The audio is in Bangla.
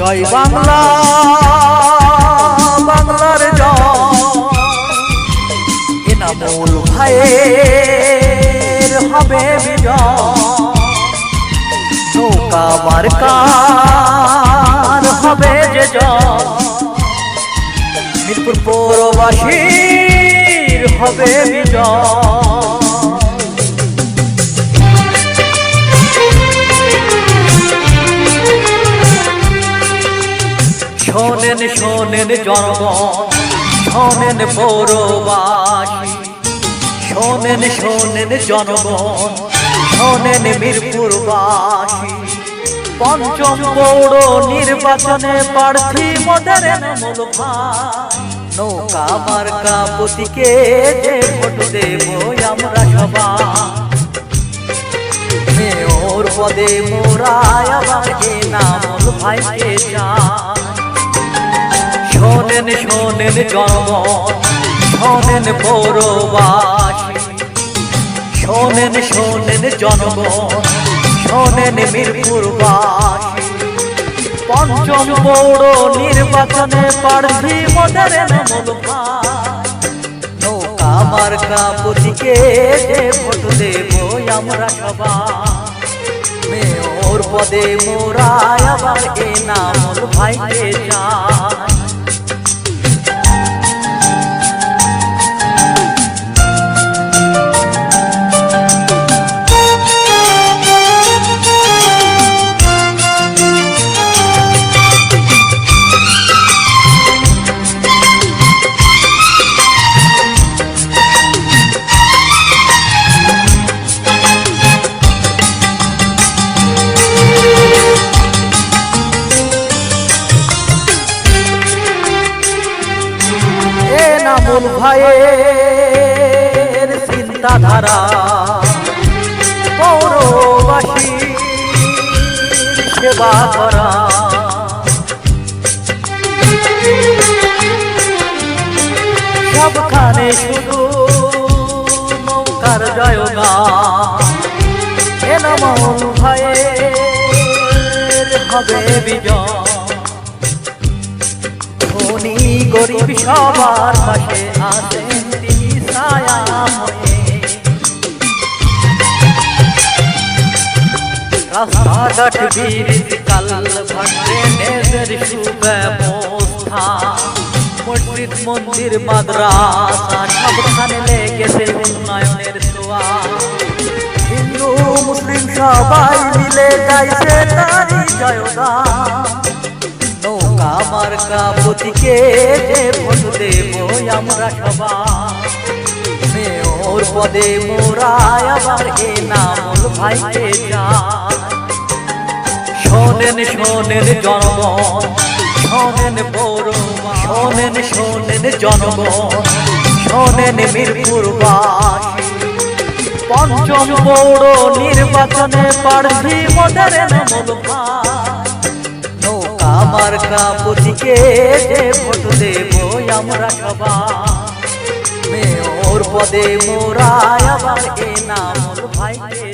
জয় বাংলা, বাংলার জয়। এনামুল ভাইয়ের হবে বিজয়, নৌকা মার্কার হবে যে জয়। মিরপুর পৌরবাসীর হবে বিজয়। শোনেন শোনেন জনগণ, শোনেন পৌরবাসী, শোনেন শোনেন জনগণ, শোনেন মিরপুরবাসী। পঞ্চম পৌর নির্বাচনে প্রার্থী মোদের এনামুল ভাই। নৌকা মার্কা প্রতীকে যে ভোট দেব আমরা সবাই। মেয়র পদে মোরা আবার এনামুল ভাইকে চাই। শোনেন শোনেন জনগণ, শোনেন পৌরবাসী, শোনেন শোনেন জনগণ, শোনেন মিরপুরবাসী। পঞ্চম পৌর নির্বাচনে প্রার্থী মোদের এনামুল ভাই। নৌকা মার্কা প্রতীকে যে ভোট দেব আমরা সবাই। মেয়র পদে মোরা আবার এনামুল ভাইকে চাই। এনামুল ভাইয়ের চিন্তাধারা পৌরবাসীর সেবা করা। সবখানে শুধু নৌকার জয়গান। এনামুল ভাইয়ের হবে বিজয়। ধনী গরিব সবার পাশে আছেন তিনি ছায়া হয়ে। রাস্তাঘাট ব্রিজ কালভার্ট ড্রেনেজের সুব্যবস্থা। মসজিদ মন্দির মাদ্রাসা সবখানে লেগেছে উন্নয়নের ছোঁয়া। হিন্দু মুসলিম সবাই মিলে গাইছে তারই জয়গান। নৌকা মার্কা প্রতীকে যে ভোট দেব আমরা সবাই। মেয়র পদে মোরা আবার এনামুল ভাইকে চাই। শোনেন শোনেন জনগণ, শোনেন পৌরবাসী, শোনেন শোনেন জনগণ, শোনেন মিরপুরবাসী। পঞ্চম পৌর নির্বাচনে প্রার্থী মোদের এনামুল ভাই। নৌকা মার্কা প্রতীকে যে ভোট দেব আমরা সবাই। মেয়র পদে মোরা আবার এনামুল ভাইকে